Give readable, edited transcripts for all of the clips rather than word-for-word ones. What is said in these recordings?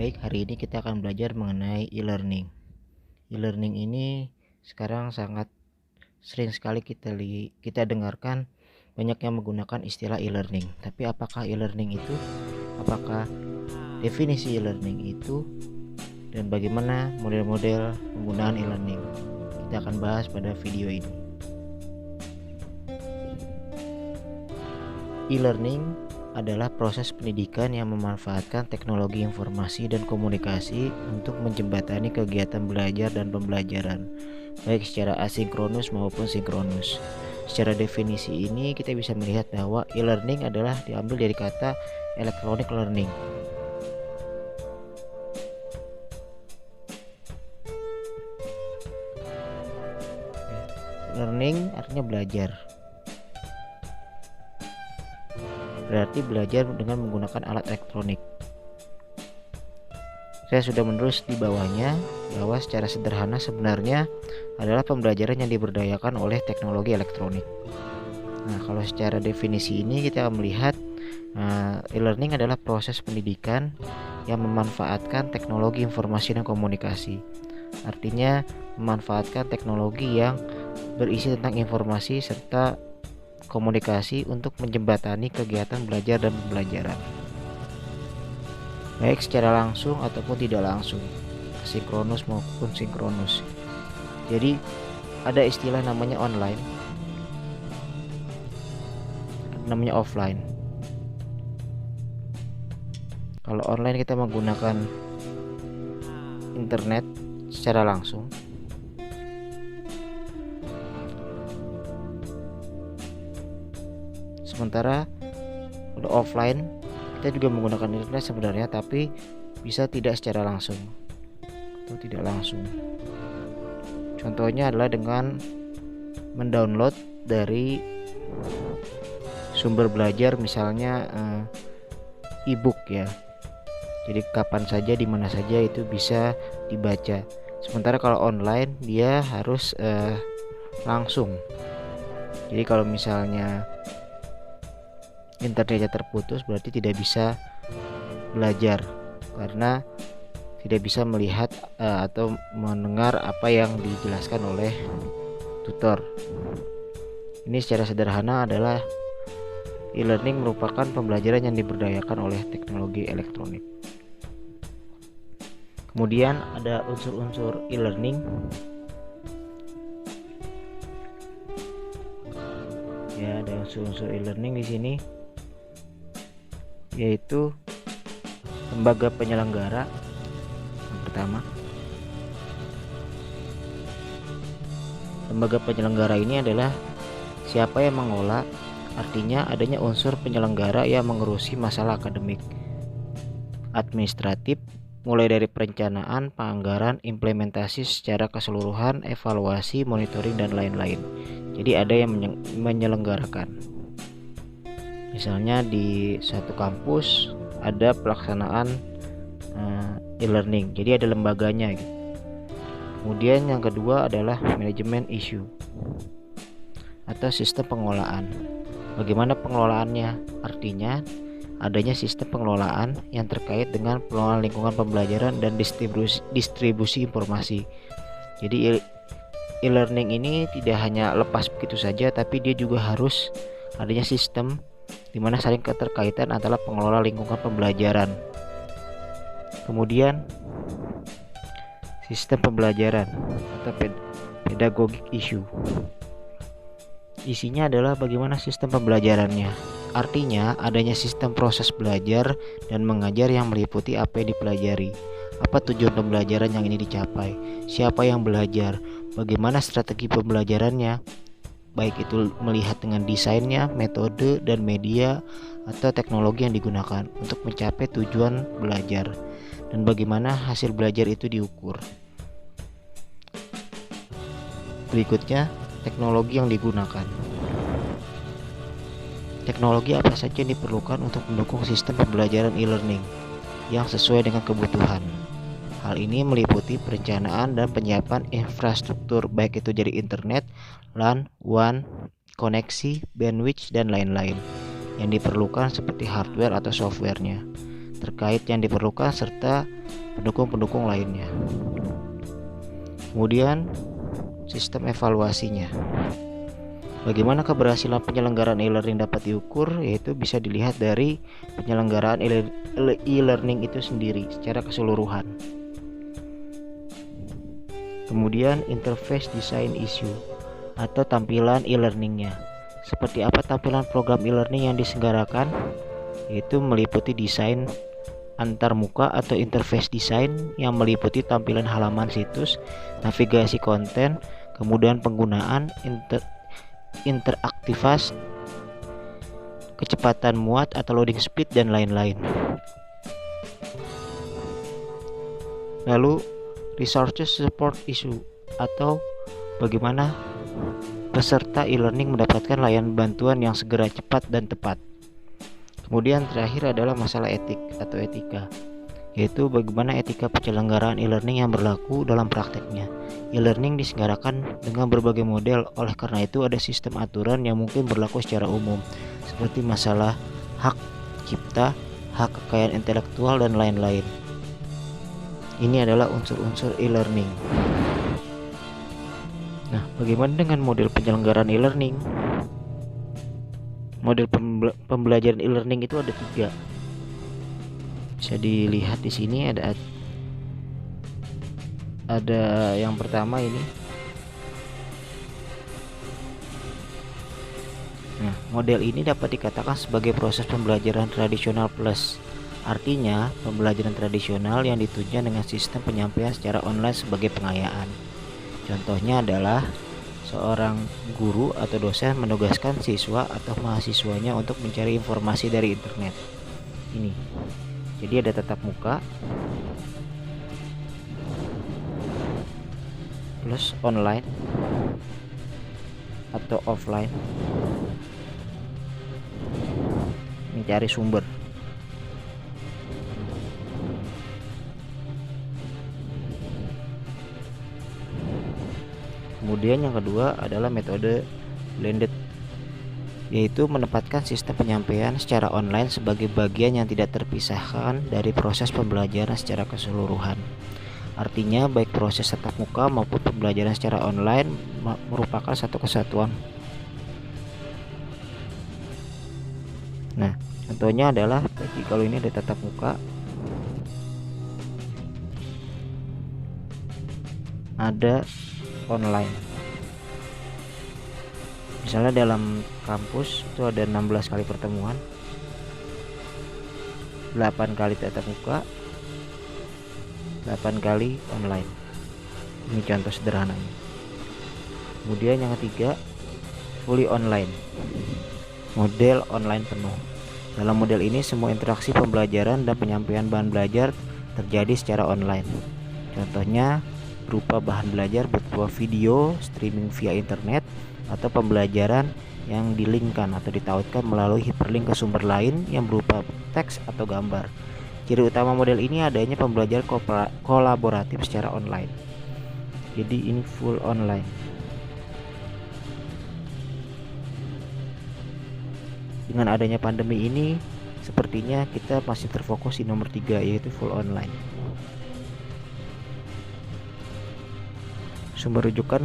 Baik, hari ini kita akan belajar mengenai e-learning. E-learning ini sekarang sangat sering sekali kita dengarkan banyak yang menggunakan istilah e-learning. Tapi apakah e-learning itu? Apakah definisi e-learning itu? Dan bagaimana model-model penggunaan e-learning? Kita akan bahas pada video ini. E-learning adalah proses pendidikan yang memanfaatkan teknologi informasi dan komunikasi untuk menjembatani kegiatan belajar dan pembelajaran, baik secara asinkronus maupun sinkronus. Secara definisi ini kita bisa melihat bahwa e-learning adalah diambil dari kata electronic learning. Learning artinya belajar. Berarti belajar dengan menggunakan alat elektronik. Saya sudah menulis di bawahnya bahwa secara sederhana sebenarnya adalah pembelajaran yang diberdayakan oleh teknologi elektronik. Nah, kalau secara definisi ini kita akan melihat e-learning adalah proses pendidikan yang memanfaatkan teknologi informasi dan komunikasi. Artinya memanfaatkan teknologi yang berisi tentang informasi serta komunikasi untuk menjembatani kegiatan belajar dan pembelajaran, baik secara langsung ataupun tidak langsung, sinkronus maupun sinkronus. Jadi ada istilah namanya online, namanya offline. Kalau online kita menggunakan internet secara langsung. Sementara kalau offline kita juga menggunakan internet sebenarnya, tapi bisa tidak secara langsung atau tidak langsung. Contohnya adalah dengan mendownload dari sumber belajar, misalnya e-book ya. Jadi kapan saja di mana saja itu bisa dibaca. Sementara kalau online dia harus langsung. Jadi kalau misalnya internetnya terputus berarti tidak bisa belajar karena tidak bisa melihat atau mendengar apa yang dijelaskan oleh tutor. Ini secara sederhana adalah e-learning merupakan pembelajaran yang diberdayakan oleh teknologi elektronik. Kemudian ada unsur-unsur e-learning. Ya, ada unsur-unsur e-learning di sini, yaitu lembaga penyelenggara. Yang pertama, lembaga penyelenggara ini adalah siapa yang mengolah, artinya adanya unsur penyelenggara yang mengurusi masalah akademik, administratif, mulai dari perencanaan, penganggaran, implementasi secara keseluruhan, evaluasi, monitoring, dan lain-lain. Jadi ada yang menyelenggarakan. Misalnya di satu kampus ada pelaksanaan e-learning, jadi ada lembaganya gitu. Kemudian yang kedua adalah manajemen issue atau sistem pengelolaan. Bagaimana pengelolaannya? Artinya adanya sistem pengelolaan yang terkait dengan pengelolaan lingkungan pembelajaran dan distribusi informasi. Jadi e-learning ini tidak hanya lepas begitu saja, tapi dia juga harus adanya sistem di mana saling keterkaitan antara pengelola lingkungan pembelajaran. Kemudian sistem pembelajaran atau pedagogic issue. Isinya adalah bagaimana sistem pembelajarannya. Artinya adanya sistem proses belajar dan mengajar yang meliputi apa yang dipelajari, apa tujuan pembelajaran yang ini dicapai, siapa yang belajar, bagaimana strategi pembelajarannya, baik itu melihat dengan desainnya, metode, dan media atau teknologi yang digunakan untuk mencapai tujuan belajar, dan bagaimana hasil belajar itu diukur. Berikutnya, teknologi yang digunakan. Teknologi apa saja yang diperlukan untuk mendukung sistem pembelajaran e-learning yang sesuai dengan kebutuhan. Hal ini meliputi perencanaan dan penyiapan infrastruktur, baik itu dari internet, LAN, WAN, koneksi, bandwidth, dan lain-lain yang diperlukan seperti hardware atau softwarenya. terkait yang diperlukan serta pendukung-pendukung lainnya. Kemudian sistem evaluasinya. Bagaimana keberhasilan penyelenggaraan e-learning dapat diukur, yaitu bisa dilihat dari penyelenggaraan e-learning itu sendiri secara keseluruhan. Kemudian interface design issue atau tampilan e-learningnya. Seperti apa tampilan program e-learning yang diselenggarakan, yaitu meliputi desain antarmuka atau interface design yang meliputi tampilan halaman situs, navigasi konten, kemudian penggunaan interaktivitas, kecepatan muat atau loading speed, dan lain-lain. Lalu resources support issue atau bagaimana peserta e-learning mendapatkan layanan bantuan yang segera, cepat, dan tepat. Kemudian terakhir adalah masalah etik atau etika, yaitu bagaimana etika penyelenggaraan e-learning yang berlaku dalam prakteknya. E-learning diselenggarakan dengan berbagai model, oleh karena itu ada sistem aturan yang mungkin berlaku secara umum, seperti masalah hak cipta, hak kekayaan intelektual, dan lain-lain. Ini adalah unsur-unsur e-learning. Nah, bagaimana dengan model penyelenggaraan e-learning? Model pembelajaran e-learning itu ada 3. Bisa dilihat di sini ada yang pertama ini. Nah, model ini dapat dikatakan sebagai proses pembelajaran tradisional plus. Artinya, pembelajaran tradisional yang ditunjang dengan sistem penyampaian secara online sebagai pengayaan. Contohnya adalah seorang guru atau dosen menugaskan siswa atau mahasiswanya untuk mencari informasi dari internet. Ini. Jadi ada tatap muka plus online atau offline, mencari sumber. Kemudian yang kedua adalah metode blended, yaitu menempatkan sistem penyampaian secara online sebagai bagian yang tidak terpisahkan dari proses pembelajaran secara keseluruhan. Artinya baik proses tatap muka maupun pembelajaran secara online merupakan satu kesatuan. Nah, contohnya adalah kalau ini ada tatap muka, ada online. Misalnya dalam kampus itu ada 16 kali pertemuan, 8 kali tatap muka, 8 kali online. Ini contoh sederhananya. Kemudian yang ketiga, fully online. Model online penuh. Dalam model ini semua interaksi pembelajaran dan penyampaian bahan belajar terjadi secara online. Contohnya berupa bahan belajar berupa video, streaming via internet, atau pembelajaran yang dilinkkan atau ditautkan melalui hyperlink ke sumber lain yang berupa teks atau gambar. Ciri utama model ini adanya pembelajaran kolaboratif secara online. Jadi ini full online. Dengan adanya pandemi ini, sepertinya kita masih terfokus di nomor 3, yaitu full online. Sumber rujukan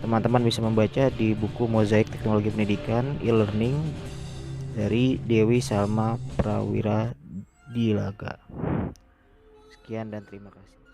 teman-teman bisa membaca di buku Mozaik Teknologi Pendidikan e-learning dari Dewi Salma Prawira Dilaga. Sekian dan terima kasih.